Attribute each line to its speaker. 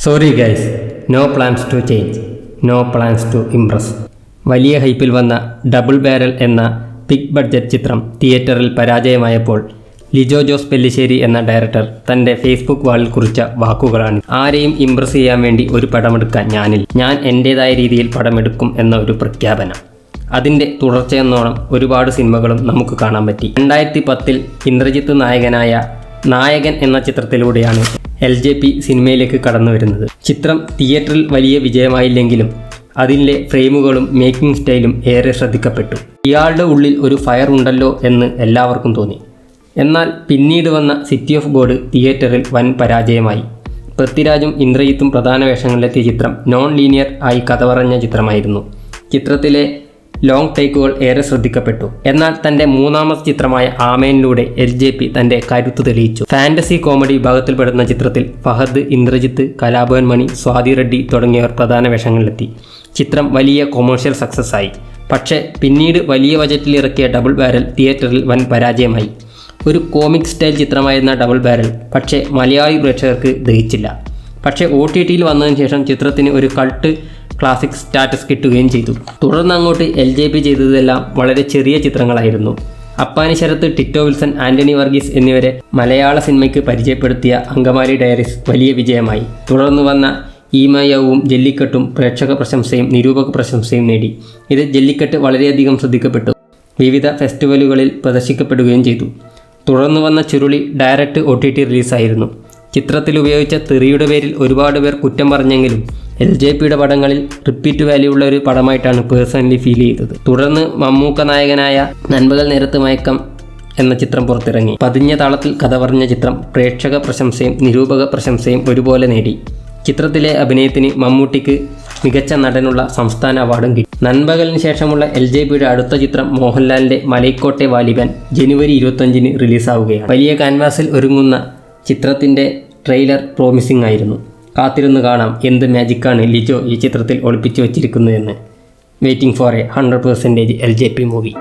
Speaker 1: Sorry guys, no plans to change, no plans to impress. വലിയ ഹൈപ്പിൽ വന്ന double barrel എന്ന ബിഗ് ബഡ്ജറ്റ് ചിത്രം തിയേറ്ററിൽ പരാജയമായപ്പോൾ ലിജോ ജോസ് പെല്ലിശ്ശേരി എന്ന ഡയറക്ടർ തൻ്റെ ഫേസ്ബുക്ക് വാളിൽ കുറിച്ച വാക്കുകളാണ്. ആരെയും ഇംപ്രസ് ചെയ്യാൻ വേണ്ടി ഒരു പടമെടുക്കാൻ ഞാനില്ല, ഞാൻ എൻ്റേതായ രീതിയിൽ പടമെടുക്കും എന്ന ഒരു പ്രഖ്യാപനം. അതിൻ്റെ തുടർച്ചയെന്നോണം ഒരുപാട് സിനിമകളും നമുക്ക് കാണാൻ പറ്റി. 2010 ഇന്ദ്രജിത്ത് നായകനായ നായകൻ എന്ന ചിത്രത്തിലൂടെയാണ് LJP സിനിമയിലേക്ക് കടന്നു വരുന്നത്. ചിത്രം തിയേറ്ററിൽ വലിയ വിജയമായില്ലെങ്കിലും അതിലെ ഫ്രെയിമുകളും മേക്കിംഗ് സ്റ്റൈലും ഏറെ ശ്രദ്ധിക്കപ്പെട്ടു. ഇയാളുടെ ഉള്ളിൽ ഒരു ഫയർ ഉണ്ടല്ലോ എന്ന് എല്ലാവർക്കും തോന്നി. എന്നാൽ പിന്നീട് വന്ന സിറ്റി ഓഫ് ഗോഡ് തിയേറ്ററിൽ വൻ പരാജയമായി. പൃഥ്വിരാജും ഇന്ദ്രജിത്തും പ്രധാന വേഷങ്ങളിലെത്തിയ ചിത്രം നോൺ ലീനിയർ ആയി കഥ പറഞ്ഞ ചിത്രമായിരുന്നു. ചിത്രത്തിലെ ലോങ് ടേക്കുകൾ ഏറെ ശ്രദ്ധിക്കപ്പെട്ടു. എന്നാൽ തൻ്റെ മൂന്നാമത്തെ ചിത്രമായ ആമേനിലൂടെ LJP തൻ്റെ കരുത്ത് തെളിയിച്ചു. ഫാൻറ്റസി കോമഡി വിഭാഗത്തിൽപ്പെടുന്ന ചിത്രത്തിൽ ഫഹദ്, ഇന്ദ്രജിത്ത്, കലാഭവൻ മണി, സ്വാതി റെഡ്ഡി തുടങ്ങിയവർ പ്രധാന വേഷങ്ങളിലെത്തി. ചിത്രം വലിയ കൊമേഴ്ഷ്യൽ സക്സസ് ആയി. പക്ഷേ പിന്നീട് വലിയ ബജറ്റിൽ ഇറക്കിയ ഡബിൾ ബാരൽ തിയേറ്ററിൽ വൻ പരാജയമായി. ഒരു കോമിക് സ്റ്റൈൽ ചിത്രമായിരുന്ന ഡബിൾ ബാരൽ പക്ഷേ മലയാളി പ്രേക്ഷകർക്ക് ദഹിച്ചില്ല. പക്ഷേ OTTയിൽ വന്നതിന് ശേഷം ചിത്രത്തിന് ഒരു കൾട്ട് ക്ലാസിക് സ്റ്റാറ്റസ് കിട്ടുകയും ചെയ്തു. തുടർന്ന് അങ്ങോട്ട് LJP ചെയ്തതെല്ലാം വളരെ ചെറിയ ചിത്രങ്ങളായിരുന്നു. അപ്പാനി ശരത്ത്, ടിറ്റോ വിൽസൺ, ആൻ്റണി വർഗീസ് എന്നിവരെ മലയാള സിനിമയ്ക്ക് പരിചയപ്പെടുത്തിയ അങ്കമാലി ഡയറീസ് വലിയ വിജയമായി. തുടർന്ന് വന്ന ഈമയവും ജല്ലിക്കെട്ടും പ്രേക്ഷക പ്രശംസയും നിരൂപക പ്രശംസയും നേടി. ഇത് ജല്ലിക്കെട്ട് വളരെയധികം ശ്രദ്ധിക്കപ്പെട്ടു. വിവിധ ഫെസ്റ്റിവലുകളിൽ പ്രദർശിക്കപ്പെടുകയും ചെയ്തു. തുടർന്ന് വന്ന ചുരുളി ഡയറക്റ്റ് OTT റിലീസായിരുന്നു. ചിത്രത്തിൽ ഉപയോഗിച്ച തെറിയുടെ പേരിൽ ഒരുപാട് പേർ കുറ്റം പറഞ്ഞെങ്കിലും LJPയുടെ പടങ്ങളിൽ റിപ്പീറ്റ് വാല്യൂ ഉള്ള ഒരു പടമായിട്ടാണ് പേഴ്സണലി ഫീൽ ചെയ്തത്. തുടർന്ന് മമ്മൂക്ക നായകനായ നൻപകൽ നേരത്ത് മയക്കം എന്ന ചിത്രം പുറത്തിറങ്ങി. പതിഞ്ഞ താളത്തിൽ കഥ പറഞ്ഞ ചിത്രം പ്രേക്ഷക പ്രശംസയും നിരൂപക പ്രശംസയും ഒരുപോലെ നേടി. ചിത്രത്തിലെ അഭിനയത്തിന് മമ്മൂട്ടിക്ക് മികച്ച നടനുള്ള സംസ്ഥാന അവാർഡും കിട്ടി. നൻപകലിന് ശേഷമുള്ള LJPയുടെ അടുത്ത ചിത്രം മോഹൻലാലിൻ്റെ മലൈക്കോട്ടെ വാലിബൻ ജനുവരി 25-ന് റിലീസാവുകയാണ്. വലിയ കാൻവാസിൽ ഒരുങ്ങുന്ന ചിത്രത്തിൻ്റെ ട്രെയിലർ പ്രോമിസിംഗ് ആയിരുന്നു. കാത്തിരുന്ന് കാണാം എന്ത് മാജിക്കാണ് ലിജോ ഈ ചിത്രത്തിൽ ഒളിപ്പിച്ചു വച്ചിരിക്കുന്നതെന്ന്. Waiting for a 100% LJP movie.